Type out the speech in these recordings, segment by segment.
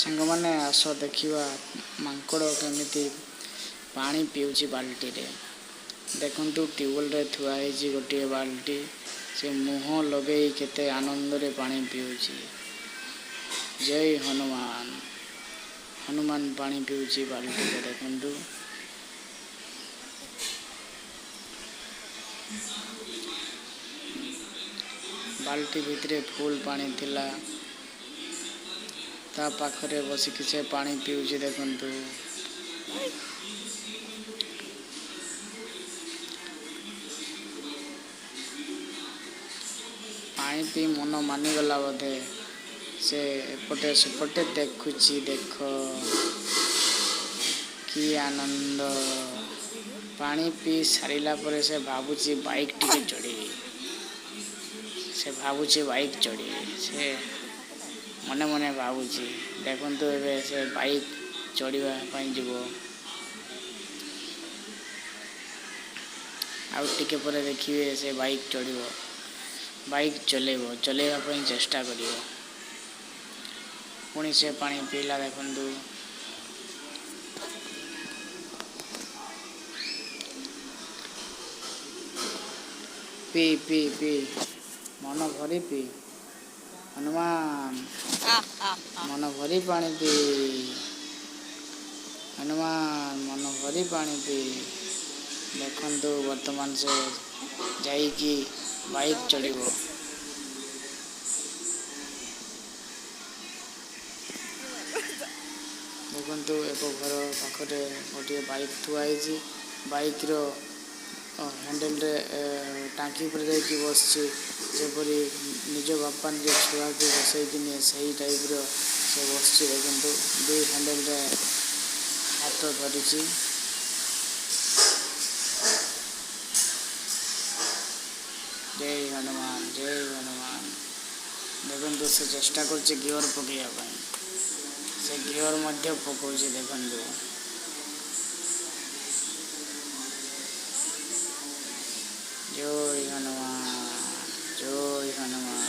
ସାଙ୍ଗମାନେ ଆସ ଦେଖିବା ମାଙ୍କଡ଼ କେମିତି ପାଣି ପିଉଛି ବାଲ୍ଟିରେ। ଦେଖନ୍ତୁ ଟ୍ୟୁବୱେଲରେ ଥୁଆ ହେଇଛି ଗୋଟିଏ ବାଲ୍ଟି। ସେ ମୁହଁ ଲଗେଇ କେତେ ଆନନ୍ଦରେ ପାଣି ପିଉଛି। ଜୟ ହନୁମାନ। ହନୁମାନ ପାଣି ପିଉଛି ବାଲ୍ଟିରେ ଦେଖନ୍ତୁ। ବାଲ୍ଟି ଭିତରେ ଫୁଲ୍ ପାଣି ଥିଲା। ତା ପାଖରେ ବସିକି ସେ ପାଣି ପିଉଛି ଦେଖନ୍ତୁ। ପାଣି ପିଇ ମନ ମାନିଗଲା ବୋଧେ। ସେ ଏପଟେ ସେପଟେ ଦେଖୁଛି ଦେଖ କି ଆନନ୍ଦ। ପାଣି ପିଇ ସାରିଲା ପରେ ସେ ଭାବୁଛି ବାଇକ୍ ଟିକେ ଚଢ଼ିବି। ସେ ଭାବୁଛି ବାଇକ୍ ଚଢ଼ିବି। ସେ ମନେ ମନେ ଭାବୁଛି। ଦେଖନ୍ତୁ ଏବେ ସେ ବାଇକ୍ ଚଢ଼ିବା ପାଇଁ ଯିବ। ଆଉ ଟିକେ ପରେ ଦେଖିବେ ସେ ବାଇକ୍ ଚଢ଼ିବ। ବାଇକ୍ ଚଲେଇବା ପାଇଁ ଚେଷ୍ଟା କରିବ। ପୁଣି ସେ ପାଣି ପିଇଲା ଦେଖନ୍ତୁ। ପିଇ ମନ ଭରି ପିଇ। ହନୁମାନ ମନ ଭରି ପାଣି ପିଇ। ହନୁମାନ ମନ ଭରି ପାଣି ପିଇ। ଦେଖନ୍ତୁ ବର୍ତ୍ତମାନ ସେ ଯାଇକି ବାଇକ୍ ଚଢ଼ିବ। ଦେଖନ୍ତୁ ଏକ ଘର ପାଖରେ ଗୋଟିଏ ବାଇକ୍ ଥୁଆ ହେଇଛି। ବାଇକ୍ର ହ୍ୟାଣ୍ଡେଲରେ ଟାଙ୍କି ଉପରେ ଯାଇକି ବସିଛି। ଯେପରି ନିଜ ବାପା ନିଜ ଛୁଆକୁ ବସେଇକି ନିଏ ସେହି ଟାଇପ୍ର ସେ ବସିଛି ଦେଖନ୍ତୁ। ଦୁଇ ହ୍ୟାଣ୍ଡେଲରେ ହାତ ଧରିଛି। ଜୟ ହନୁମାନ ଜୟ ହନୁମାନ। ଦେଖନ୍ତୁ ସେ ଚେଷ୍ଟା କରୁଛି ଗିଅର ପକାଇବା ପାଇଁ। ସେ ଗିଅର ମଧ୍ୟ ପକାଉଛି ଦେଖନ୍ତୁ। ଜୟ ହନୁମାନ ଜୟ ହନୁମାନ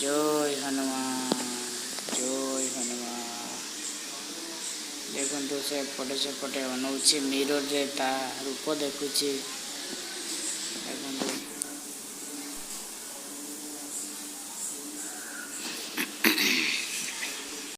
ଜୟ ହନୁମାନ ଜୟ ହନୁମାନ। ଦେଖନ୍ତୁ ସେ ଏପଟେ ସେପଟେ ଅନଉଛି। ମିରରରେ ତା ରୂପ ଦେଖୁଛି।